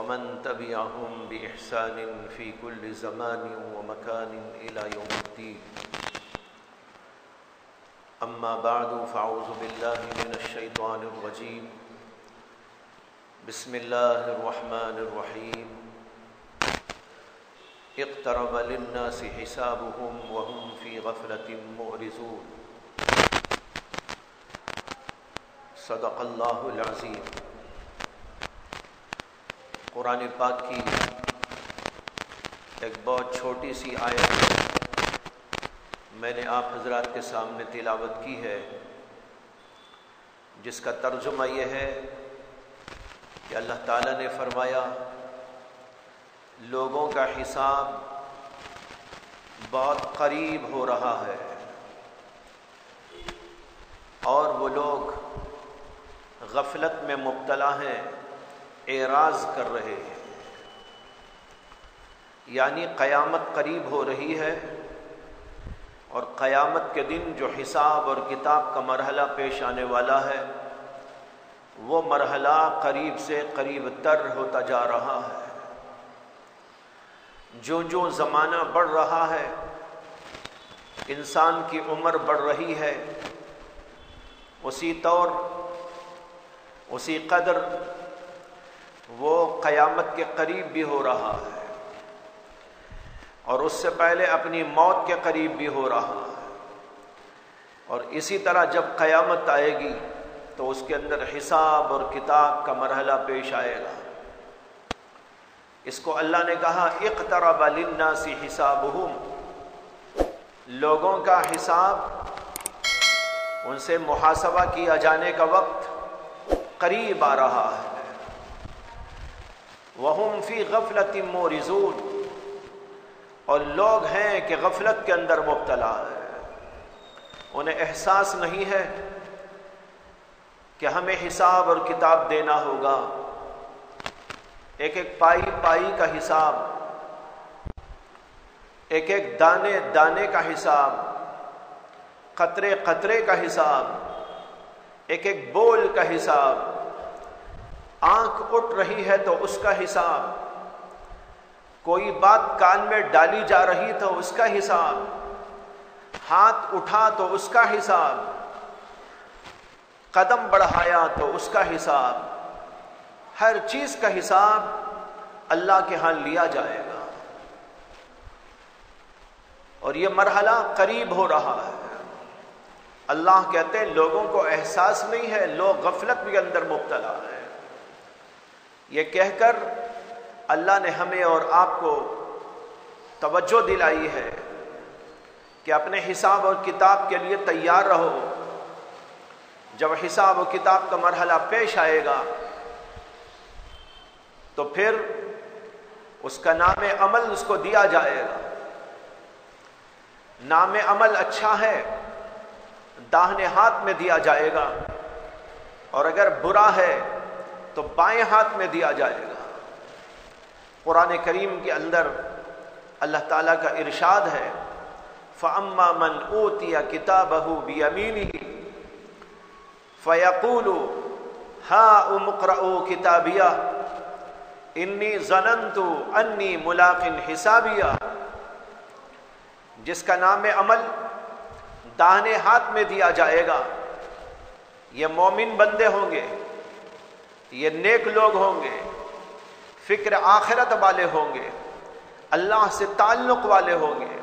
ومن تبعهم بإحسان في كل زمان ومكان إلى يوم الدين. أما بعد فأعوذ بالله من الشيطان الرجيم. بسم الله الرحمن الرحيم. اقترب للناس حسابهم وهم في غفلة معرضون. صدق اللہ العظیم. قرآن پاک کی ایک بہت چھوٹی سی آیت میں نے آپ حضرات کے سامنے تلاوت کی ہے، جس کا ترجمہ یہ ہے کہ اللہ تعالیٰ نے فرمایا لوگوں کا حساب بہت قریب ہو رہا ہے اور وہ لوگ غفلت میں مبتلا ہیں، اعراض کر رہے ہیں. یعنی قیامت قریب ہو رہی ہے اور قیامت کے دن جو حساب اور کتاب کا مرحلہ پیش آنے والا ہے وہ مرحلہ قریب سے قریب تر ہوتا جا رہا ہے. جو زمانہ بڑھ رہا ہے، انسان کی عمر بڑھ رہی ہے، اسی طور اسی قدر وہ قیامت کے قریب بھی ہو رہا ہے اور اس سے پہلے اپنی موت کے قریب بھی ہو رہا ہے. اور اسی طرح جب قیامت آئے گی تو اس کے اندر حساب اور کتاب کا مرحلہ پیش آئے گا. اس کو اللہ نے کہا اقترب للناس حسابهم، لوگوں کا حساب، ان سے محاسبہ کیا جانے کا وقت قریب آ رہا ہے. وَهُمْ فِي غَفْلَةٍ مُعْرِضُونَ، اور لوگ ہیں کہ غفلت کے اندر مبتلا ہے. انہیں احساس نہیں ہے کہ ہمیں حساب اور کتاب دینا ہوگا. ایک ایک پائی پائی کا حساب، ایک ایک دانے دانے کا حساب، قطرے قطرے کا حساب، ایک ایک بول کا حساب. آنکھ اٹھ رہی ہے تو اس کا حساب، کوئی بات کان میں ڈالی جا رہی تو اس کا حساب، ہاتھ اٹھا تو اس کا حساب، قدم بڑھایا تو اس کا حساب. ہر چیز کا حساب اللہ کے ہاں لیا جائے گا اور یہ مرحلہ قریب ہو رہا ہے. اللہ کہتے ہیں لوگوں کو احساس نہیں ہے، لوگ غفلت کے اندر مبتلا ہیں. یہ کہہ کر اللہ نے ہمیں اور آپ کو توجہ دلائی ہے کہ اپنے حساب اور کتاب کے لیے تیار رہو. جب حساب و کتاب کا مرحلہ پیش آئے گا تو پھر اس کا نام عمل اس کو دیا جائے گا. نام عمل اچھا ہے داہنے ہاتھ میں دیا جائے گا اور اگر برا ہے تو بائیں ہاتھ میں دیا جائے گا. قرآن کریم کے اندر اللہ تعالیٰ کا ارشاد ہے فَأَمَّا مَنْ أُوتِيَ كِتَابَهُ بِيَمِينِهِ فَيَقُولُ هَاؤُمُ اقْرَءُوا كِتَابِيَهْ إِنِّي ظَنَنْتُ أَنِّي مُلَاقٍ حِسَابِيَهْ. جس کا نام عمل داہنے ہاتھ میں دیا جائے گا، یہ مومن بندے ہوں گے، یہ نیک لوگ ہوں گے، فکر آخرت والے ہوں گے، اللہ سے تعلق والے ہوں گے،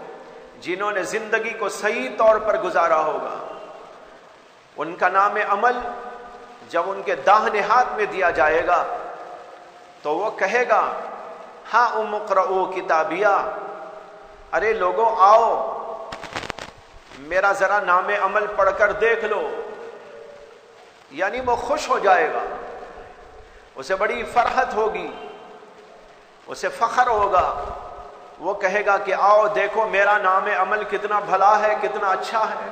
جنہوں نے زندگی کو صحیح طور پر گزارا ہوگا. ان کا نام عمل جب ان کے داہنے ہاتھ میں دیا جائے گا تو وہ کہے گا ہاں اقرؤوا کتابیہ، ارے لوگوں آؤ میرا ذرا نام عمل پڑھ کر دیکھ لو. یعنی وہ خوش ہو جائے گا، اسے بڑی فرحت ہوگی، اسے فخر ہوگا. وہ کہے گا کہ آؤ دیکھو میرا نام عمل کتنا بھلا ہے، کتنا اچھا ہے.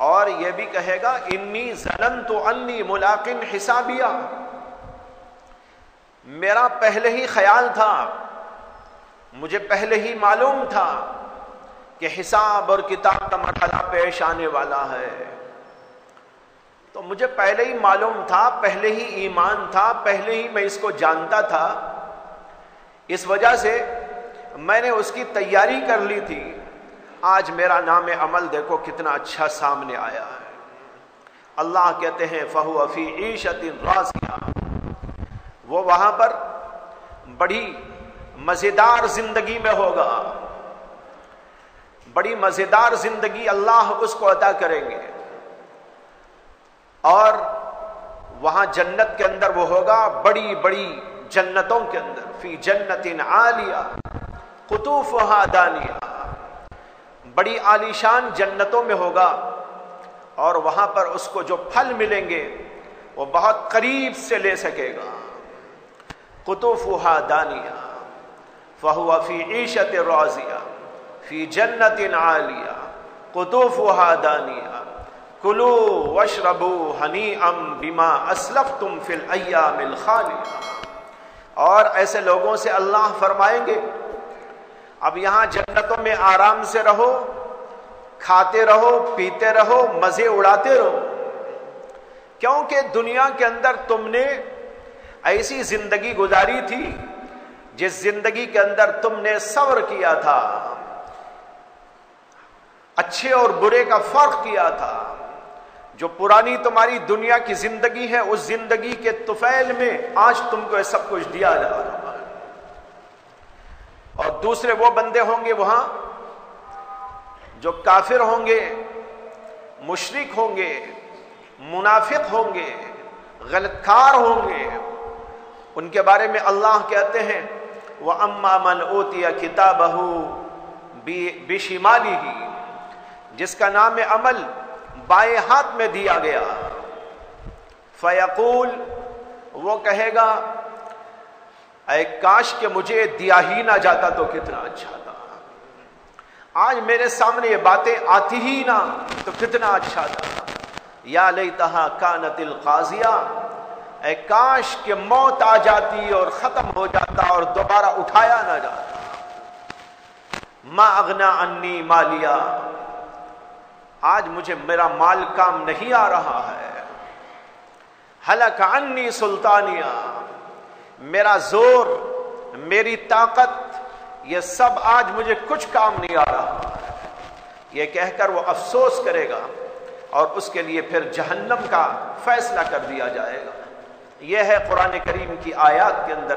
اور یہ بھی کہے گا انی ظننت انی ملاق حسابیہ، میرا پہلے ہی خیال تھا، مجھے پہلے ہی معلوم تھا کہ حساب اور کتاب کا مرحلہ پیش آنے والا ہے. تو مجھے پہلے ہی معلوم تھا، پہلے ہی ایمان تھا، پہلے ہی میں اس کو جانتا تھا، اس وجہ سے میں نے اس کی تیاری کر لی تھی۔ آج میرا نام عمل دیکھو کتنا اچھا سامنے آیا ہے۔ اللہ کہتے ہیں فَهُوَ فِي عِيشَةٍ رَاضِيَةٍ، وہ وہاں پر بڑی مزیدار زندگی میں ہوگا، بڑی مزیدار زندگی اللہ اس کو عطا کریں گے، اور وہاں جنت کے اندر وہ ہوگا بڑی بڑی جنتوں کے اندر، فی جنت عالیہ قطوفها دانیہ، بڑی عالیشان جنتوں میں ہوگا، اور وہاں پر اس کو جو پھل ملیں گے وہ بہت قریب سے لے سکے گا۔ قطوفها دانیہ فہو فی عیشۃ راضیہ فی جنت عالیہ قطوفها دانیہ کلوا واشربوا ہنیئا بما اسلفتم فی الایام الخالیہ۔ اور ایسے لوگوں سے اللہ فرمائیں گے اب یہاں جنتوں میں آرام سے رہو، کھاتے رہو، پیتے رہو، مزے اڑاتے رہو، کیونکہ دنیا کے اندر تم نے ایسی زندگی گزاری تھی جس زندگی کے اندر تم نے صبر کیا تھا، اچھے اور برے کا فرق کیا تھا۔ جو پرانی تمہاری دنیا کی زندگی ہے، اس زندگی کے طفیل میں آج تم کو یہ سب کچھ دیا جا رہا ہے۔ اور دوسرے وہ بندے ہوں گے وہاں جو کافر ہوں گے، مشرک ہوں گے، منافق ہوں گے، غلط کار ہوں گے، ان کے بارے میں اللہ کہتے ہیں وَأَمَّا مَنْ أُوتِيَ كِتَابَهُ بِشِمَالِهِ، جس کا نام عمل بائیں ہاتھ میں دیا گیا، فَيَقُول، وہ کہے گا اے کاش کہ مجھے دیا ہی نہ جاتا تو کتنا اچھا تھا، آج میرے سامنے یہ باتیں آتی ہی نہ تو کتنا اچھا تھا۔ یا لیتہا کانت القاضیہ، اے کاش کہ موت آ جاتی اور ختم ہو جاتا اور دوبارہ اٹھایا نہ جاتا۔ ما اغنا عنی مالیہ، آج مجھے میرا مال کام نہیں آ رہا ہے۔ ہلک عنی سلطانیہ، میرا زور، میری طاقت، یہ سب آج مجھے کچھ کام نہیں آ رہا ہے۔ یہ کہہ کر وہ افسوس کرے گا اور اس کے لیے پھر جہنم کا فیصلہ کر دیا جائے گا۔ یہ ہے قرآن کریم کی آیات کے اندر۔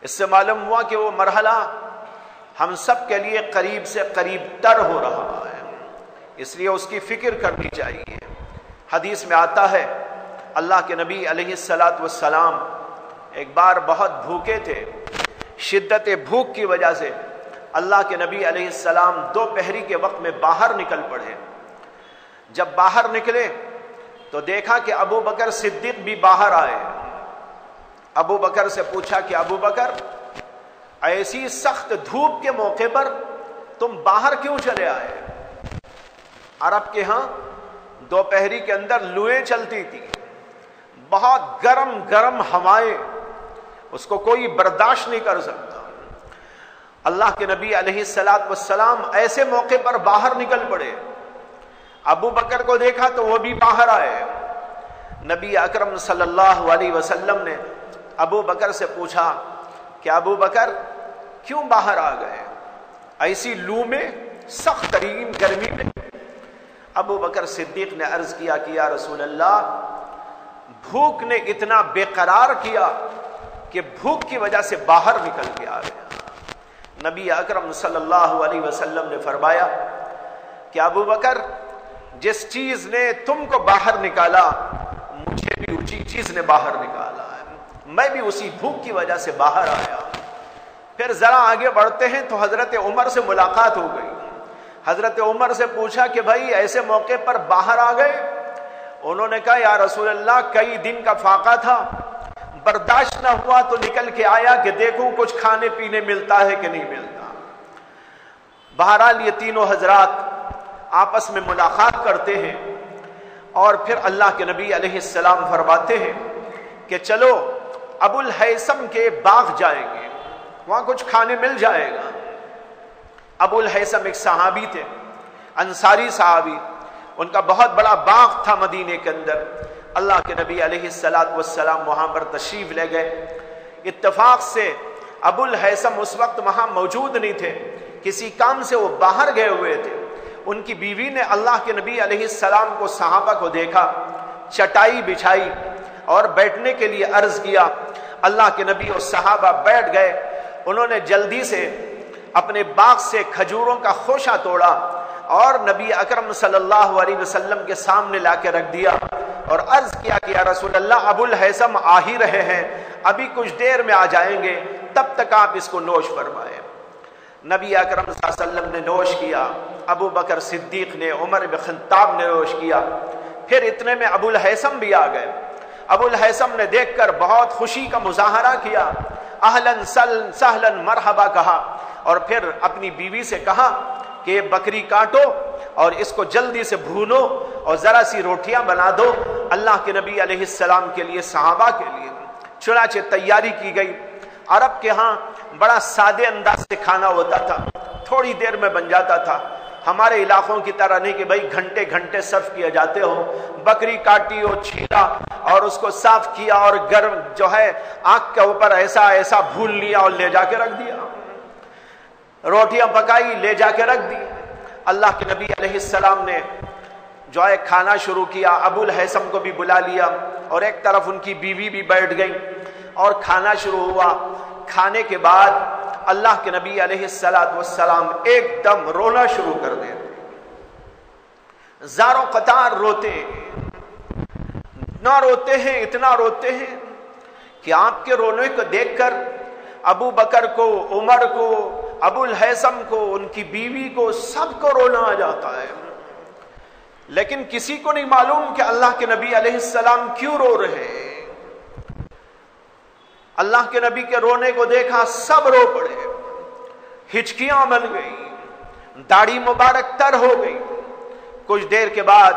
اس سے معلوم ہوا کہ وہ مرحلہ ہم سب کے لیے قریب سے قریب تر ہو رہا ہے، اس لیے اس کی فکر کرنی چاہیے۔ حدیث میں آتا ہے اللہ کے نبی علیہ الصلاۃ والسلام ایک بار بہت بھوکے تھے، شدت بھوک کی وجہ سے اللہ کے نبی علیہ السلام دوپہری کے وقت میں باہر نکل پڑے۔ جب باہر نکلے تو دیکھا کہ ابو بکر صدیق بھی باہر آئے۔ ابو بکر سے پوچھا کہ ابو بکر، ایسی سخت دھوپ کے موقع پر تم باہر کیوں چلے آئے؟ عرب کے ہاں دوپہری کے اندر لوئیں چلتی تھی، بہت گرم گرم ہوائیں، اس کو کوئی برداشت نہیں کر سکتا۔ اللہ کے نبی علیہ الصلاۃ والسلام ایسے موقع پر باہر نکل پڑے۔ ابو بکر کو دیکھا تو وہ بھی باہر آئے۔ نبی اکرم صلی اللہ علیہ وسلم نے ابو بکر سے پوچھا کہ ابو بکر کیوں باہر آ گئے ایسی لو میں، سخت ترین گرمی میں؟ ابو بکر صدیق نے عرض کیا کہ یا رسول اللہ، بھوک نے اتنا بے قرار کیا کہ بھوک کی وجہ سے باہر نکل کے آ گیا۔ نبی اکرم صلی اللہ علیہ وسلم نے فرمایا کہ ابو بکر، جس چیز نے تم کو باہر نکالا مجھے بھی اسی چیز نے باہر نکالا ہے، میں بھی اسی بھوک کی وجہ سے باہر آیا۔ پھر ذرا آگے بڑھتے ہیں تو حضرت عمر سے ملاقات ہو گئی۔ حضرت عمر سے پوچھا کہ بھائی ایسے موقع پر باہر آ گئے؟ انہوں نے کہا یا رسول اللہ، کئی دن کا فاقہ تھا، برداشت نہ ہوا تو نکل کے آیا کہ دیکھوں کچھ کھانے پینے ملتا ہے کہ نہیں ملتا۔ بہرحال یہ تینوں حضرات آپس میں ملاقات کرتے ہیں اور پھر اللہ کے نبی علیہ السلام فرماتے ہیں کہ چلو ابو الہیثم کے باغ جائیں گے، وہاں کچھ کھانے مل جائے گا۔ ابو الہیثم ایک صحابی تھے، انصاری صحابی، ان کا بہت بڑا باغ تھا مدینے کے اندر. اللہ کے نبی علیہ الصلوۃ والسلام وہاں پر تشریف لے گئے. اتفاق سے ابو الہیثم اس وقت وہاں موجود نہیں تھے، کسی کام سے وہ باہر گئے ہوئے تھے. ان کی بیوی نے اللہ کے نبی علیہ السلام کو، صحابہ کو دیکھا، چٹائی بچھائی اور بیٹھنے کے لیے عرض کیا. اللہ کے نبی اور صحابہ بیٹھ گئے. انہوں نے جلدی سے اپنے باغ سے کھجوروں کا خوشہ توڑا اور نبی اکرم صلی اللہ علیہ وسلم کے سامنے لا کے رکھ دیا اور عرض کیا کہ یا رسول اللہ، ابو الہیثم آ ہی رہے ہیں، ابھی کچھ دیر میں آ جائیں گے، تب تک آپ اس کو نوش فرمائیں. نبی اکرم صلی اللہ علیہ وسلم نے نوش کیا، ابو بکر صدیق نے، عمر بن خطاب نے نوش کیا. پھر اتنے میں ابو الہیثم بھی آ گئے. ابو الہیثم نے دیکھ کر بہت خوشی کا مظاہرہ کیا، اہلاً سہلاً مرحبا کہا، اور پھر اپنی بیوی سے کہا کہ یہ بکری کاٹو اور اس کو جلدی سے بھونو اور ذرا سی روٹیاں بنا دو اللہ کے نبی علیہ السلام کے لیے، صحابہ کے لیے. چنانچہ تیاری کی گئی. عرب کے ہاں بڑا سادے انداز سے کھانا ہوتا تھا، تھوڑی دیر میں بن جاتا تھا. ہمارے علاقوں کی طرح نہیں کہ بھائی گھنٹے گھنٹے صرف کیے جاتے ہو. بکری کاٹی اور چھیلا اور اس کو صاف کیا اور گرم جو ہے آنکھ کے اوپر ایسا ایسا بھون لیا اور لے جا کے رکھ دیا. روٹیاں پکائی، لے جا کے رکھ دی. اللہ کے نبی علیہ السلام نے جو ہے کھانا شروع کیا. ابو الہیثم کو بھی بلا لیا اور ایک طرف ان کی بیوی بھی بیٹھ گئی اور کھانا شروع ہوا. کھانے کے بعد اللہ کے نبی علیہ السلام ایک دم رونا شروع کر دیتے، زاروں قطار روتے. اتنا روتے ہیں، اتنا روتے ہیں کہ آپ کے رونے کو دیکھ کر ابو بکر کو، عمر کو، ابو الہیثم کو، ان کی بیوی کو، سب کو رونا آ جاتا ہے. لیکن کسی کو نہیں معلوم کہ اللہ کے نبی علیہ السلام کیوں رو رہے ہیں. اللہ کے نبی کے رونے کو دیکھا، سب رو پڑے، ہچکیاں بن گئی، داڑھی مبارک تر ہو گئی. کچھ دیر کے بعد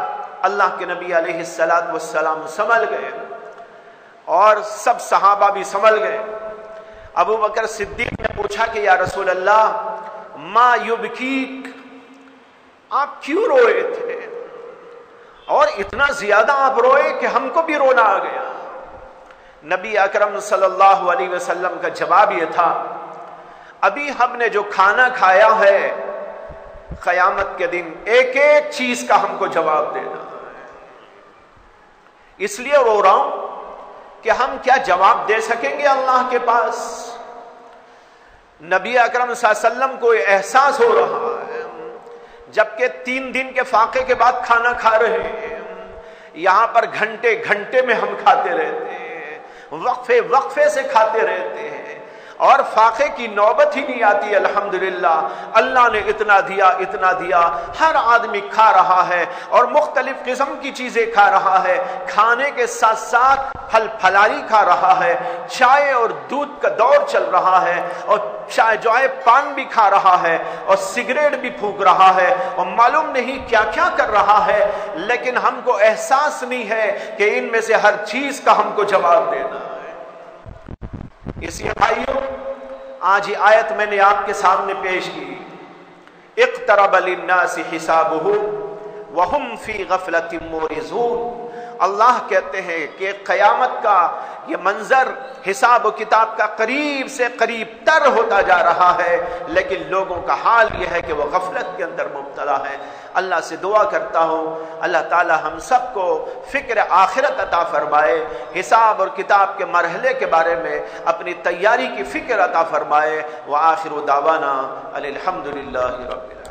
اللہ کے نبی علیہ السلام سنبھل گئے اور سب صحابہ بھی سنبھل گئے. ابو بکر صدیق نے پوچھا کہ یا رسول اللہ، ما یبکیک، آپ کیوں روئے تھے اور اتنا زیادہ آپ روئے کہ ہم کو بھی رونا آ گیا. نبی اکرم صلی اللہ علیہ وسلم کا جواب یہ تھا، ابھی ہم نے جو کھانا کھایا ہے، قیامت کے دن ایک ایک چیز کا ہم کو جواب دینا ہے. اس لیے رو رہا ہوں کہ ہم کیا جواب دے سکیں گے اللہ کے پاس. نبی اکرم صلی اللہ علیہ وسلم کو احساس ہو رہا ہے، جبکہ 3 دن کے فاقے کے بعد کھانا کھا رہے ہیں. یہاں پر گھنٹے گھنٹے میں ہم کھاتے رہتے ہیں، وقفے وقفے سے کھاتے رہتے ہیں اور فاقے کی نوبت ہی نہیں آتی. الحمدللہ اللہ نے اتنا دیا، اتنا دیا. ہر آدمی کھا رہا ہے اور مختلف قسم کی چیزیں کھا رہا ہے. کھانے کے ساتھ ساتھ پھل پھلاری کھا رہا ہے، چائے اور دودھ کا دور چل رہا ہے، اور چائے جو ہے پان بھی کھا رہا ہے اور سگریٹ بھی پھونک رہا ہے اور معلوم نہیں کیا کیا کر رہا ہے. لیکن ہم کو احساس نہیں ہے کہ ان میں سے ہر چیز کا ہم کو جواب دینا ہے. اس لیے بھائیوں، آج یہ آیت میں نے آپ کے سامنے پیش کی، اقترب للناس حسابهم وهم فی غفلۃ معرضون. اللہ کہتے ہیں کہ قیامت کا یہ منظر حساب و کتاب کا قریب سے قریب تر ہوتا جا رہا ہے، لیکن لوگوں کا حال یہ ہے کہ وہ غفلت کے اندر مبتلا ہے. اللہ سے دعا کرتا ہوں اللہ تعالی ہم سب کو فکر آخرت عطا فرمائے، حساب اور کتاب کے مرحلے کے بارے میں اپنی تیاری کی فکر عطا فرمائے. وآخر دعوانا الحمدللہ رب العالمین.